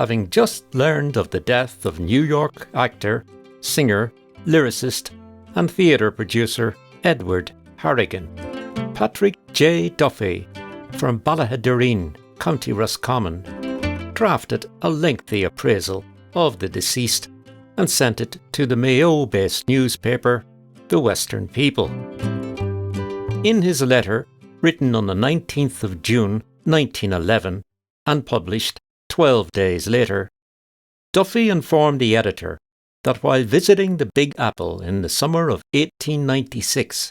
having just learned of the death of New York actor, singer, lyricist, and theatre producer Edward Harrigan. Patrick J. Duffy from Ballad, County Roscommon, drafted a lengthy appraisal of the deceased and sent it to the Mayo-based newspaper, The Western People. In his letter, written on the 19th of June 1911 and published 12 days later, Duffy informed the editor that while visiting the Big Apple in the summer of 1896,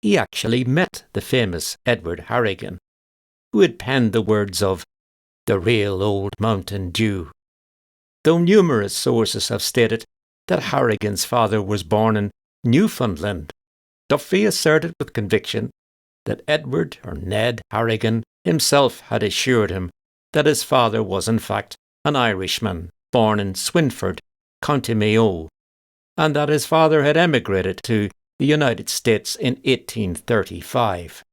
he actually met the famous Edward Harrigan, who had penned the words of the Real Old Mountain Dew. Though numerous sources have stated that Harrigan's father was born in Newfoundland, Duffy asserted with conviction that Edward or Ned Harrigan himself had assured him that his father was in fact an Irishman born in Swinford, County Mayo, and that his father had emigrated to the United States in 1835.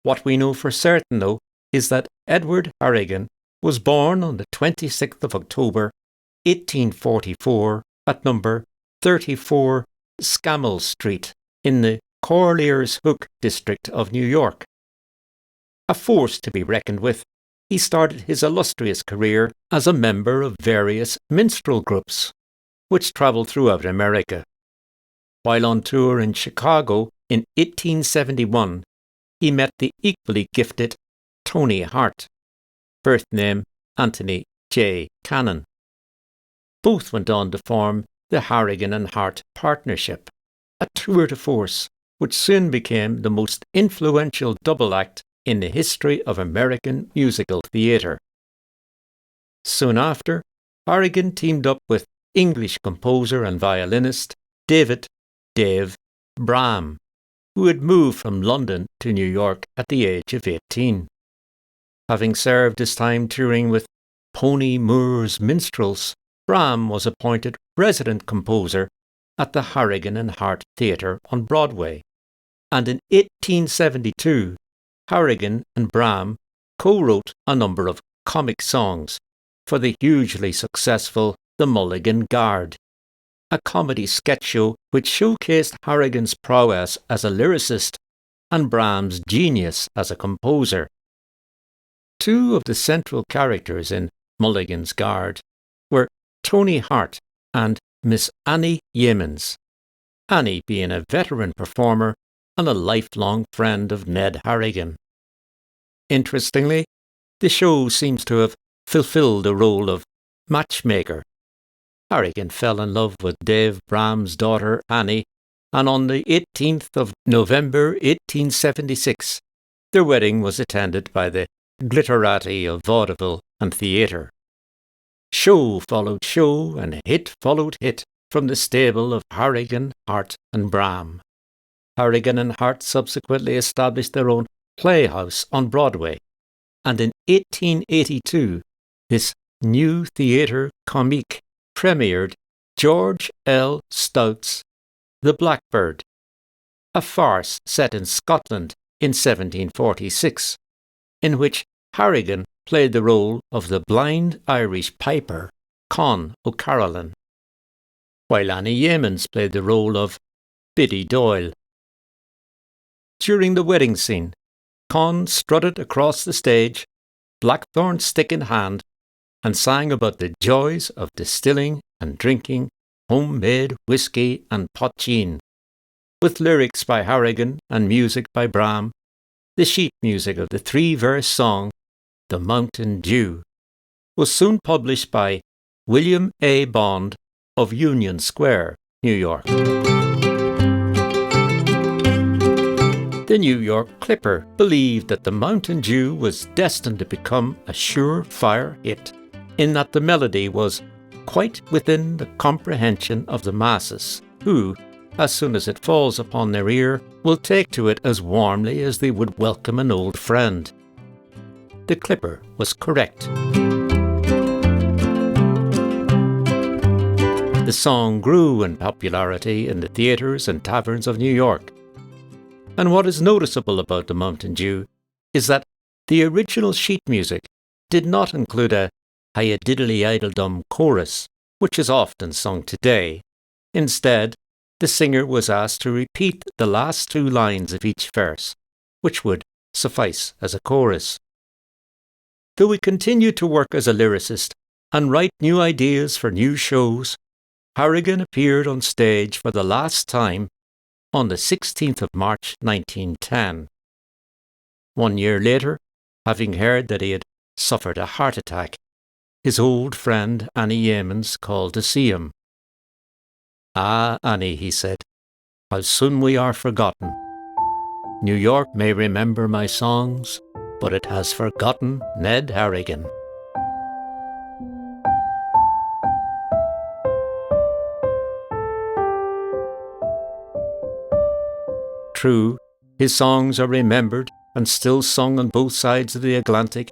What we know for certain, though, is that Edward Harrigan was born on the 26th of October 1844 at number 34 Scammell Street in the Corlears Hook district of New York. A force to be reckoned with, he started his illustrious career as a member of various minstrel groups, which travelled throughout America. While on tour in Chicago in 1871, he met the equally gifted Tony Hart, birth name Anthony J. Cannon. Both went on to form the Harrigan and Hart Partnership, a tour de force which soon became the most influential double act in the history of American musical theatre. Soon after, Harrigan teamed up with English composer and violinist Dave Braham, who had moved from London to New York at the age of 18. Having served his time touring with Pony Moore's Minstrels, Braham was appointed resident composer at the Harrigan and Hart Theatre on Broadway, and in 1872 Harrigan and Braham co-wrote a number of comic songs for the hugely successful The Mulligan Guard, a comedy sketch show which showcased Harrigan's prowess as a lyricist and Braham's genius as a composer. Two of the central characters in Mulligan's Guard were Tony Hart and Miss Annie Yeamans, Annie being a veteran performer and a lifelong friend of Ned Harrigan. Interestingly, the show seems to have fulfilled the role of matchmaker. Harrigan fell in love with Dave Braham's daughter Annie, and on the 18th of November 1876, their wedding was attended by the glitterati of vaudeville and theatre. Show followed show and hit followed hit from the stable of Harrigan, Hart and Braham. Harrigan and Hart subsequently established their own playhouse on Broadway, and in 1882 this new theatre comique premiered George L. Stout's The Blackbird, a farce set in Scotland in 1746, in which Harrigan played the role of the blind Irish piper Con O'Carolan, while Annie Yeamans played the role of Biddy Doyle. During the wedding scene, Con strutted across the stage, blackthorn stick in hand, and sang about the joys of distilling and drinking homemade whiskey and poteen. With lyrics by Harrigan and music by Braham, the sheet music of the three-verse song, The Mountain Dew, was soon published by William A. Bond of Union Square, New York. The New York Clipper believed that The Mountain Dew was destined to become a surefire hit, in that the melody was quite within the comprehension of the masses, who, as soon as it falls upon their ear, will take to it as warmly as they would welcome an old friend. The Clipper was correct. The song grew in popularity in the theatres and taverns of New York. And what is noticeable about The Mountain Dew is that the original sheet music did not include a Diddly-idle-dum chorus, which is often sung today. Instead, the singer was asked to repeat the last 2 lines of each verse, which would suffice as a chorus. Though he continued to work as a lyricist and write new ideas for new shows, Harrigan appeared on stage for the last time on the 16th of March 1910. 1 year later, having heard that he had suffered a heart attack, his old friend Annie Yeamans called to see him. "Ah, Annie," he said, "how soon we are forgotten. New York may remember my songs, but it has forgotten Ned Harrigan." True, his songs are remembered and still sung on both sides of the Atlantic,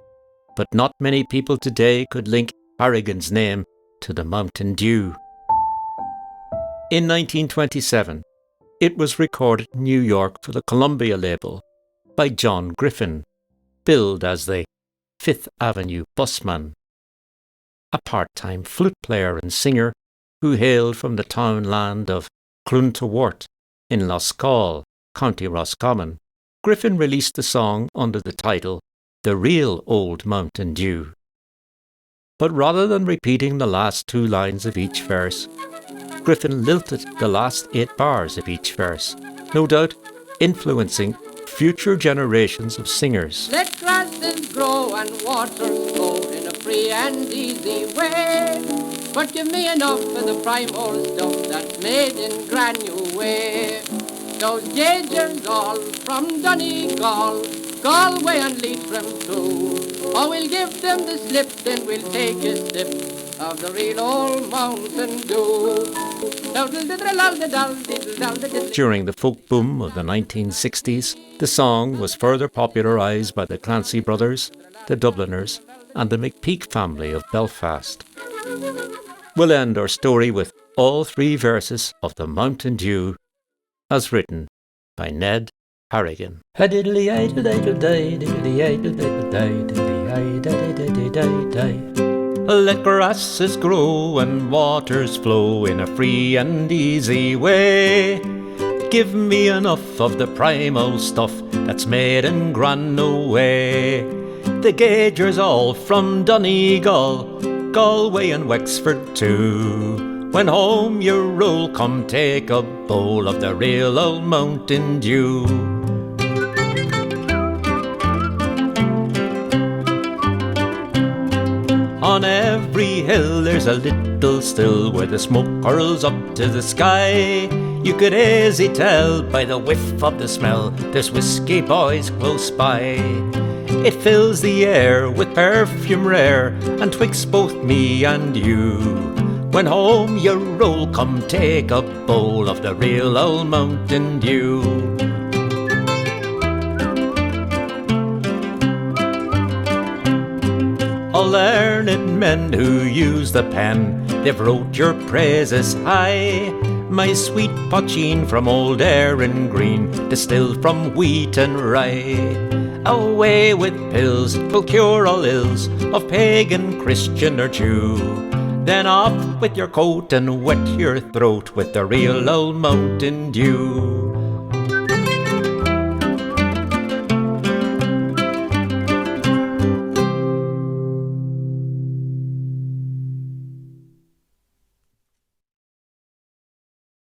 but not many people today could link Harrigan's name to the Mountain Dew. In 1927, it was recorded in New York for the Columbia label by John Griffin, billed as the Fifth Avenue Busman, a part-time flute player and singer who hailed from the townland of Clontawort in Loscall, County Roscommon. Griffin released the song under the title The Real Old Mountain Dew. But rather than repeating the last 2 lines of each verse, Griffin lilted the last 8 bars of each verse, no doubt influencing future generations of singers. Let grasses grow and waters flow in a free and easy way, but give me enough of the primal stuff that's made in Granu way. Those gaugers all from Donegal, Galway and Leitrim too. Oh, we'll give them the slip, then we'll take a sip of the real old Mountain Dew. During the folk boom of the 1960s, the song was further popularised by the Clancy brothers, the Dubliners, and the McPeak family of Belfast. We'll end our story with all 3 verses of the Mountain Dew, as written by Ned Harrigan. Let grasses grow and waters flow in a free and easy way. Give me enough of the primal stuff that's made in Granu way. The gaugers all from Donegal, Galway and Wexford too. When home you roll, come take a bowl of the real old Mountain Dew. On every hill there's a little still where the smoke curls up to the sky. You could easy tell by the whiff of the smell there's whiskey boys close by. It fills the air with perfume rare and twixt both me and you. When home you roll, come take a bowl of the real old Mountain Dew. All learned men who use the pen, they've wrote your praises high. My sweet poteen from old Erin Green, distilled from wheat and rye. Away with pills, 'twill cure all ills of pagan, Christian or Jew. Then off with your coat and wet your throat with the real old Mountain Dew.